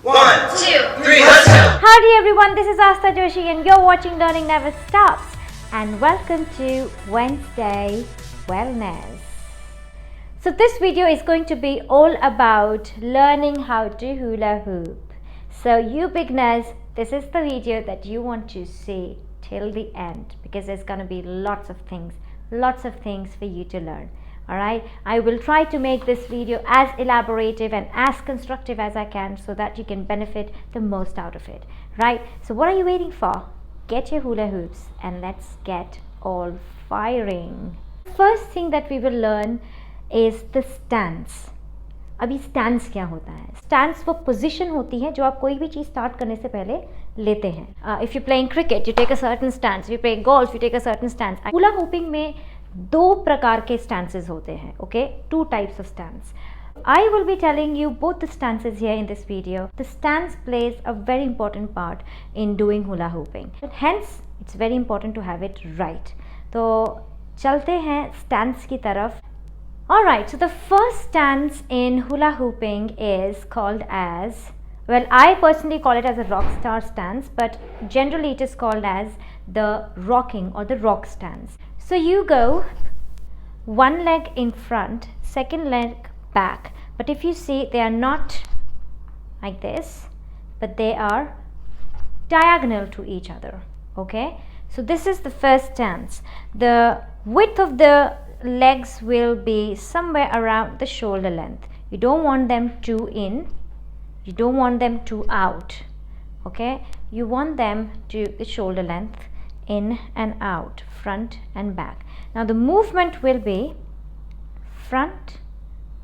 1, 2, 3, let's go! Howdy everyone, this is Astha Joshi and you're watching Learning Never Stops. And welcome to Wednesday Wellness. So this video is going to be all about learning how to hula hoop. So you beginners, this is the video that you want to see till the end because there's going to be lots of things for you to learn. Alright, I will try to make this video as elaborative and as constructive as I can so that you can benefit the most out of it. Right, so what are you waiting for? Get your hula hoops and let's get all firing. First thing that we will learn is the stance. अभी stance क्या होता है? Stance वो position होती है जो आप कोई भी चीज़ start करने से पहले लेते हैं. If you're playing cricket, you take a certain stance. If you play golf, you take a certain stance. Hula hooping में दो प्रकार के stances होते हैं. Okay, two types of stance. I will be telling you both the stances here in this video. The stance plays a very important part in doing hula hooping. Hence, it's very important to have it right. तो चलते हैं stance की तरफ. Alright, so the first stance in hula hooping is called as, well, I personally call it as a rock star stance, but generally it is called as the rocking or the rock stance. So you go one leg in front, second leg back, but if you see, they are not like this, but they are diagonal to each other. Okay, so this is the first stance. The width of the legs will be somewhere around the shoulder length. You don't want them too in, you don't want them too out. Okay, you want them to the shoulder length, in and out, front and back. Now the movement will be front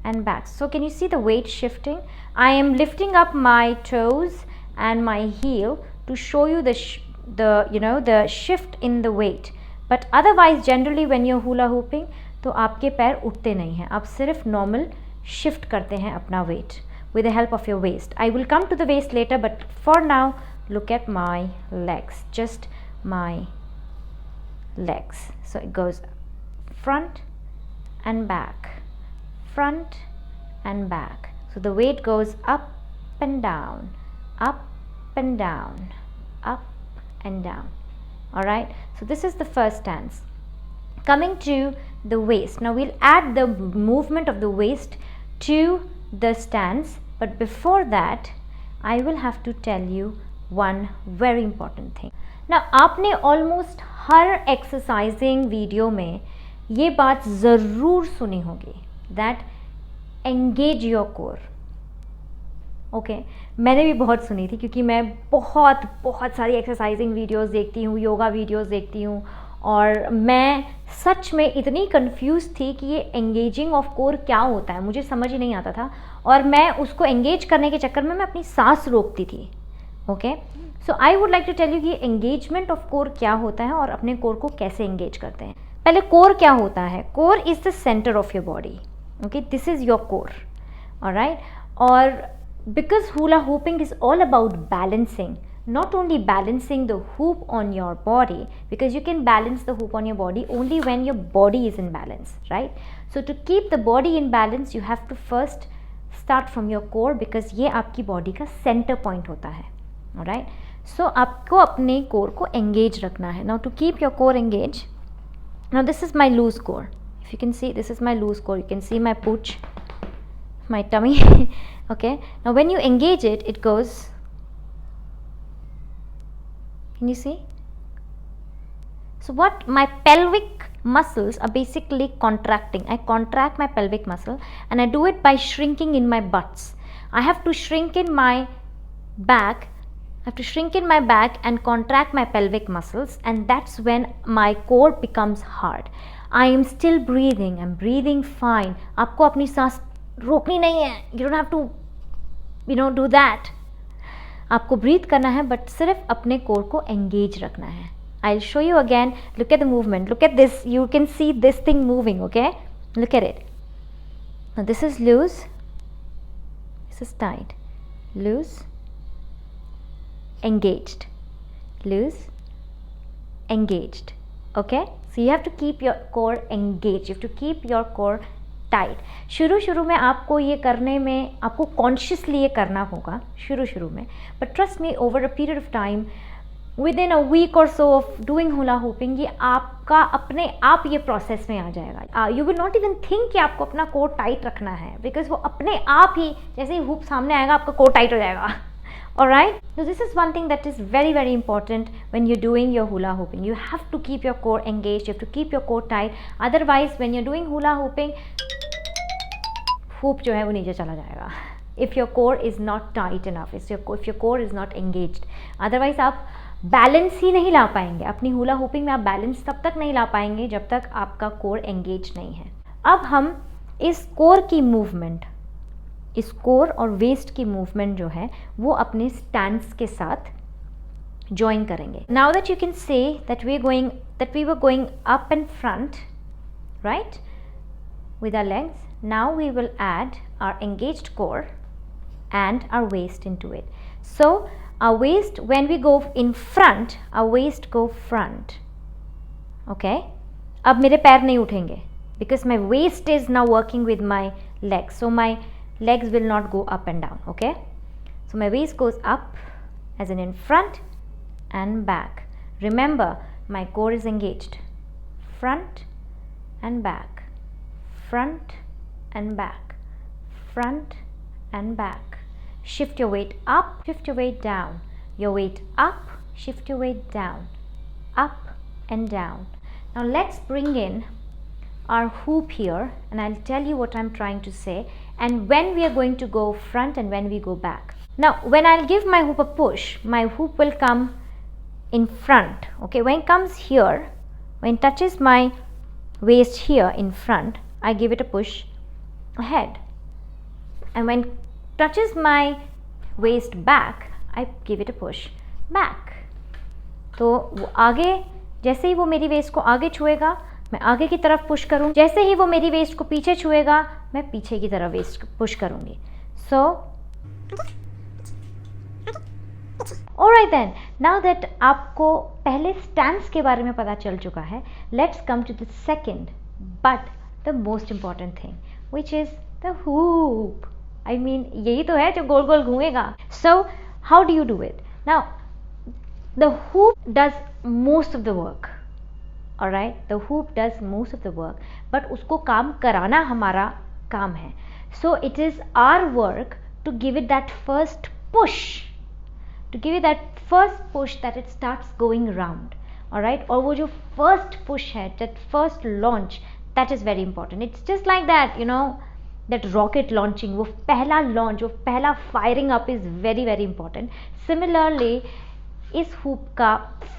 and back. So can you see the weight shifting? I am lifting up my toes and my heel to show you the shift in the weight. But otherwise generally when you're hula hooping तो आपके पैर उठते नहीं हैं, आप सिर्फ normal shift करते हैं अपना weight with the help of your waist. I will come to the waist later, but for now look at my legs, just my legs. So it goes front and back, front and back. So the weight goes up and down, up and down, up and down. Alright, so this is the first stance. Coming to the waist. Now we'll add the movement of the waist to the stance, but before that I will have to tell you one very important thing. Now आपने almost हर exercising video में ये बात ज़रूर सुनी होगी that engage your core. Okay, मैंने भी बहुत सुनी थी क्योंकि मैं बहुत सारी एक्सरसाइजिंग वीडियोस देखती हूँ, योगा वीडियोस देखती हूँ और मैं सच में इतनी कंफ्यूज थी कि ये एंगेजिंग ऑफ कोर क्या होता है, मुझे समझ ही नहीं आता था और मैं उसको एंगेज करने के चक्कर में मैं अपनी सांस रोकती थी. Okay, so I would like to tell you कि एंगेजमेंट ऑफ कोर क्या होता है और अपने कोर को कैसे एंगेज करते हैं. पहले कोर क्या होता है? Core is the centre of your body. Okay, this is your core. Alright, और because hula hooping is all about balancing, not only balancing the hoop on your body, because you can balance the hoop on your body only when your body is in balance, right? So to keep the body in balance you have to first start from your core because ये आपकी body का center point होता है. Alright, so आपको अपने core को engage रखना है. Now to keep your core engaged, now this is my loose core. If you can see, this is my loose core. You can see my pooch, my tummy. Okay, now when you engage it, it goes, can you see? So what my pelvic muscles are basically contracting. I contract my pelvic muscle and I do it by shrinking in my butts. I have to shrink in my back, and contract my pelvic muscles, and that's when my core becomes hard. I am still breathing, I'm breathing fine. आपको अपनी सांस रोकनी नहीं है. You don't have to do that. आपको breathe करना है but सिर्फ अपने core को engage रखना है. I'll show you again. Look at the movement. Look at this. You can see this thing moving. Okay, look at it. Now this is loose, this is tight, loose, engaged, loose, engaged. Okay, so you have to keep your core engaged. You have to keep your core tight. शुरू में आपको ये करने में, आपको consciously ये करना होगा शुरू में, but trust me, over a period of time, within a week or so of doing hula hooping, ये आपका अपने आप ये प्रोसेस में आ जाएगा। You will not even think कि आपको अपना कोर टाइट रखना है, बिकॉज वो अपने आप ही जैसे ही हुप सामने आएगा आपका कोर टाइट हो जाएगा। Alright, so this is one thing that is very very important when you're doing your hula hooping. You have to keep your core engaged, you have to keep your core tight, otherwise when you're doing hula hooping, hoop जो है वो नीचे चला जाएगा। If your core is not tight enough, if your core is not engaged, otherwise आप balance ही नहीं ला पाएंगे अपनी हुला हुपिंग में। आप बैलेंस तब तक नहीं ला पाएंगे जब तक आपका कोर एंगेज नहीं है। अब हम इस कोर की मूवमेंट, इस कोर और वेस्ट की मूवमेंट जो है वो अपने स्टैंड्स के साथ ज्वाइन करेंगे। Now that you can say that we were going up and front, right, with our legs. Now we will add our engaged core and our waist into it. So our waist, when we go in front, our waist go front. Okay, अब मेरे पैर नहीं उठेंगे because my waist is now working with my legs, so my legs will not go up and down. Okay, so my waist goes up as in front and back. Remember, my core is engaged. Front and back, front and back, front and back. Shift your weight up, shift your weight down, your weight up, shift your weight down, up and down. Now let's bring in our hoop here and I'll tell you what I'm trying to say and when we are going to go front and when we go back. Now when I'll give my hoop a push, my hoop will come in front. Okay, when it comes here, when it touches my waist here in front, I give it a push ahead, and when it touches my waist back, I give it a push back. तो वो आगे, जैसे ही वो मेरी waste को आगे छुएगा मैं आगे की तरफ पुश करूँ, जैसे ही वो मेरी वेस्ट को पीछे छुएगा मैं पीछे की तरफ वेस्ट पुश करूँगी। So alright then, now that आपको पहले स्टैंड्स के बारे में पता चल चुका है, let's come to the second but the most important thing which is the hoop. I mean यही तो है जो गोल गोल घूमेगा। So how do you do it? Now the hoop does most of the work, alright, the hoop does most of the work, but उसको काम कराना हमारा काम है। So it is our work to give it that first push, to give it that first push that it starts going round, all right, और वो जो first push है, that first launch, that is very important. It's just like that, you know, that rocket launching, वो पहला launch, वो पहला firing up is very very important. Similarly इस hoop का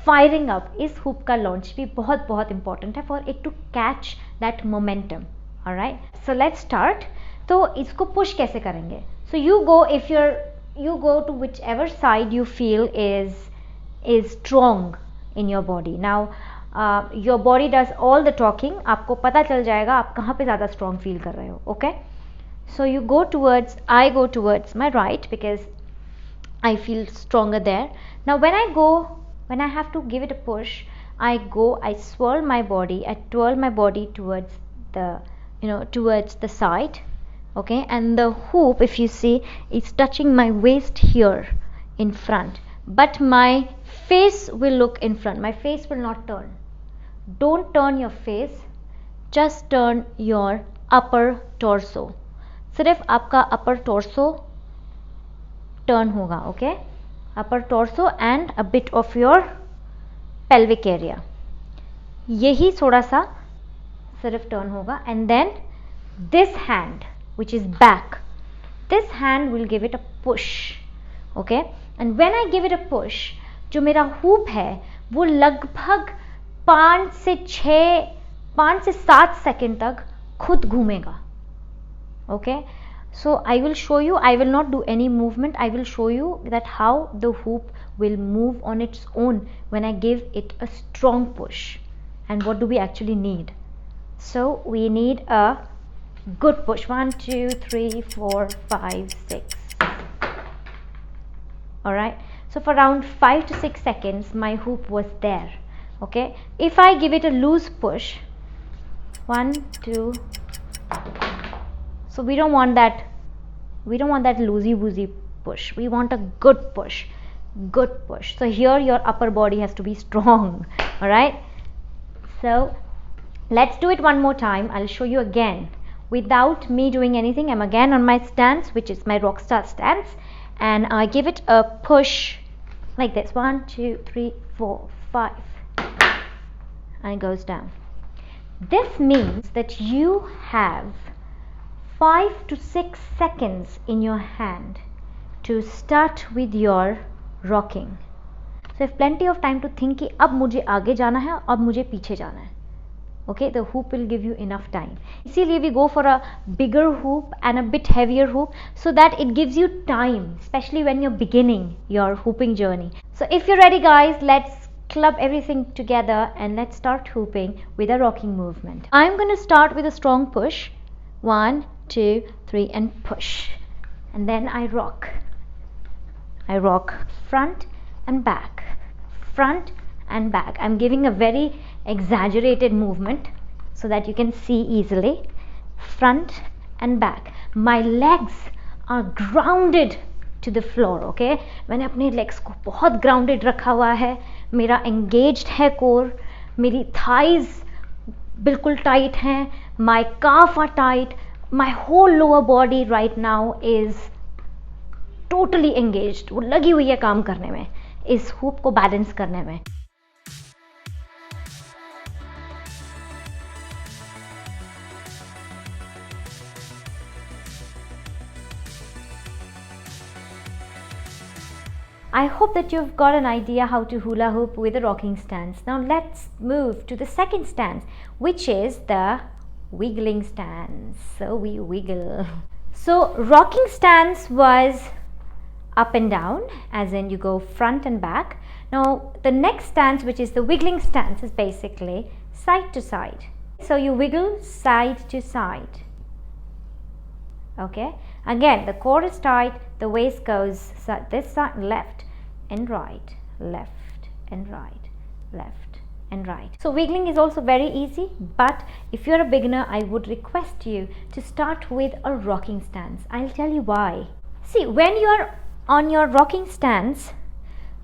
firing up, इस hoop का launch भी बहुत बहुत important है for it to catch that momentum, all right. So let's start. तो इसको push कैसे करेंगे? So you go to whichever side you feel is strong in your body. Now your body does all the talking. आपको पता चल जाएगा आप कहाँ पे ज़्यादा strong feel कर रहे हो. Okay, so I go towards my right because I feel stronger there. Now when I have to give it a push, I swirl my body, I twirl my body towards the side. Okay, and the hoop, if you see, is touching my waist here in front, but my face will look in front, my face will not turn. Don't turn your face, just turn your upper torso. सिर्फ आपका upper torso turn होगा, okay, upper torso and a bit of your pelvic area, यही थोड़ा सा सिर्फ turn होगा, and then this hand which is back, this hand will give it a push. Okay, and when I give it a push, जो मेरा hoop है वो लगभग 5 से 7 सेकेंड तक खुद घूमेगा. Okay, so I will show you, I will not do any movement, I will show you that how the hoop will move on its own when I give it a strong push. And what do we actually need? So we need a good push. 1 2 3 4 5 6. All right, so for around 5 to 6 seconds my hoop was there. Okay, if I give it a loose push, 1 2 So we don't want that loosey woosey push. We want a good push. So here your upper body has to be strong. All right, so let's do it one more time. I'll show you again without me doing anything. I'm again on my stance, which is my rock star stance, and I give it a push like this. 1 2 3 4 5, and it goes down. This means that you have 5 to 6 seconds in your hand to start with your rocking. So you have plenty of time to think कि अब मुझे आगे जाना है, अब मुझे पीछे जाना है. Okay, the hoop will give you enough time. इसीलिए we go for a bigger hoop and a bit heavier hoop, so that it gives you time, especially when you're beginning your hooping journey. So if you're ready, guys, let's club everything together and let's start hooping with a rocking movement. I'm going to start with a strong push. 1 2 3 and push, and then I rock front and back, front and back. I'm giving a very exaggerated movement so that you can see easily. Front and back. My legs are grounded to the floor. Okay, मैंने अपने legs को बहुत grounded रखा हुआ है. मेरा engaged है core. मेरी thighs बिल्कुल tight हैं. My calf are tight. My whole lower body right now is totally engaged. वो लगी हुई है काम करने में, इस hoop को balance करने में. I hope that you've got an idea how to hula hoop with a rocking stance. Now let's move to the second stance, which is the wiggling stance. So we wiggle. So rocking stance was up and down, as in you go front and back. Now the next stance, which is the wiggling stance, is basically side to side. So you wiggle side to side. Okay, again the core is tight, the waist goes this side, left and right, left and right, left and right. So wiggling is also very easy, but if you're a beginner, I would request you to start with a rocking stance. I'll tell you why. See, when you're on your rocking stance,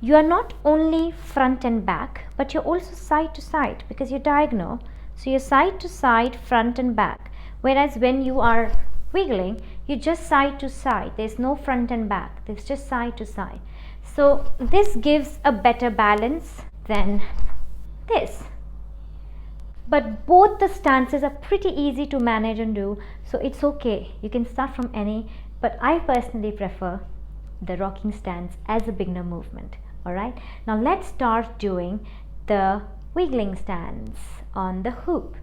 you are not only front and back, but you're also side to side because you're diagonal. So you're side to side, front and back. Whereas when you are wiggling, you're just side to side. There's no front and back. There's just side to side. So this gives a better balance than this. But both the stances are pretty easy to manage and do, so it's okay. You can start from any, but I personally prefer the rocking stance as a beginner movement. Alright, now let's start doing the wiggling stance on the hoop.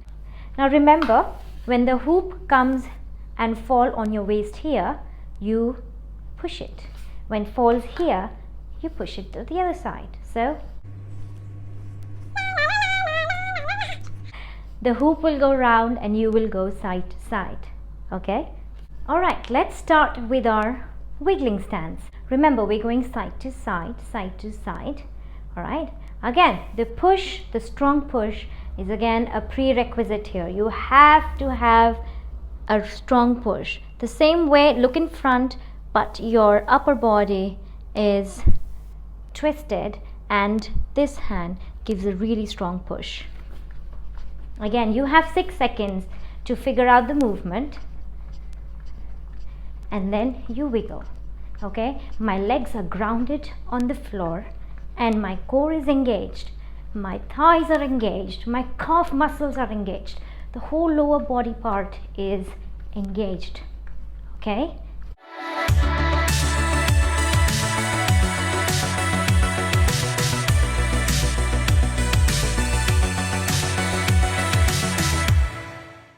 Now remember, when the hoop comes and fall on your waist here, you push it. When it falls here, you push it to the other side. So the hoop will go round and you will go side to side. Okay, alright, let's start with our wiggling stance. Remember, we're going side to side, side to side. Alright, again the push, the strong push is again a prerequisite here. You have to have a strong push. The same way, look in front, but your upper body is twisted and this hand gives a really strong push. Again, you have 6 seconds to figure out the movement and then you wiggle. Okay, my legs are grounded on the floor and my core is engaged. My thighs are engaged. My calf muscles are engaged. The whole lower body part is engaged. Okay.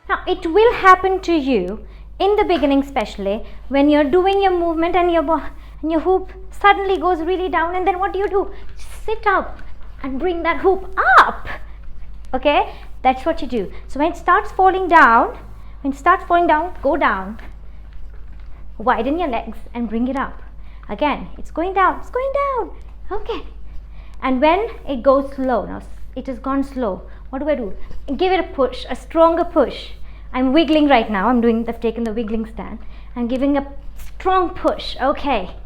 Now it will happen to you in the beginning, especially when you're doing your movement and your hoop suddenly goes really down, and then what do? Sit up and bring that hoop up. Okay, that's what you do. So when it starts falling down, go down, widen your legs and bring it up. Again, it's going down. Okay, and when it goes slow, now it has gone slow, what do? Give it a push, a stronger push. I'm wiggling right now. I've taken the wiggling stand. I'm giving a strong push. Okay.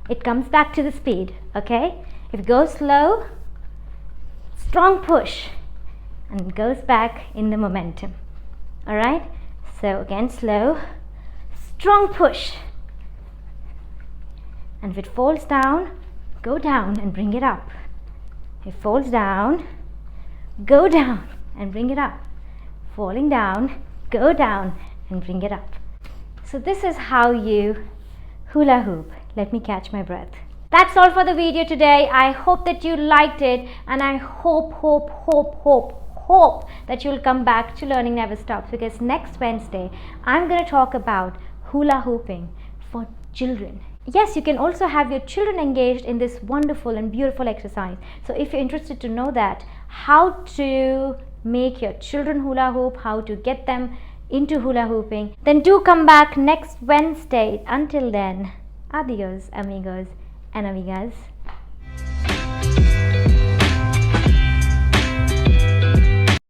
It comes back to the speed. Okay. If it goes slow, strong push, and it goes back in the momentum. All right. So again, slow, strong push. And if it falls down, go down and bring it up. If it falls down, go down and bring it up. Falling down, go down and bring it up. So this is how you hula hoop. Let me catch my breath. That's all for the video today. I hope that you liked it, and I hope that you'll come back to Learning Never Stops, because next Wednesday I'm going to talk about hula hooping for children. Yes, you can also have your children engaged in this wonderful and beautiful exercise. So if you're interested to know that, how to make your children hula hoop, how to get them into hula hooping, then do come back next Wednesday. Until then, adios amigos and amigas.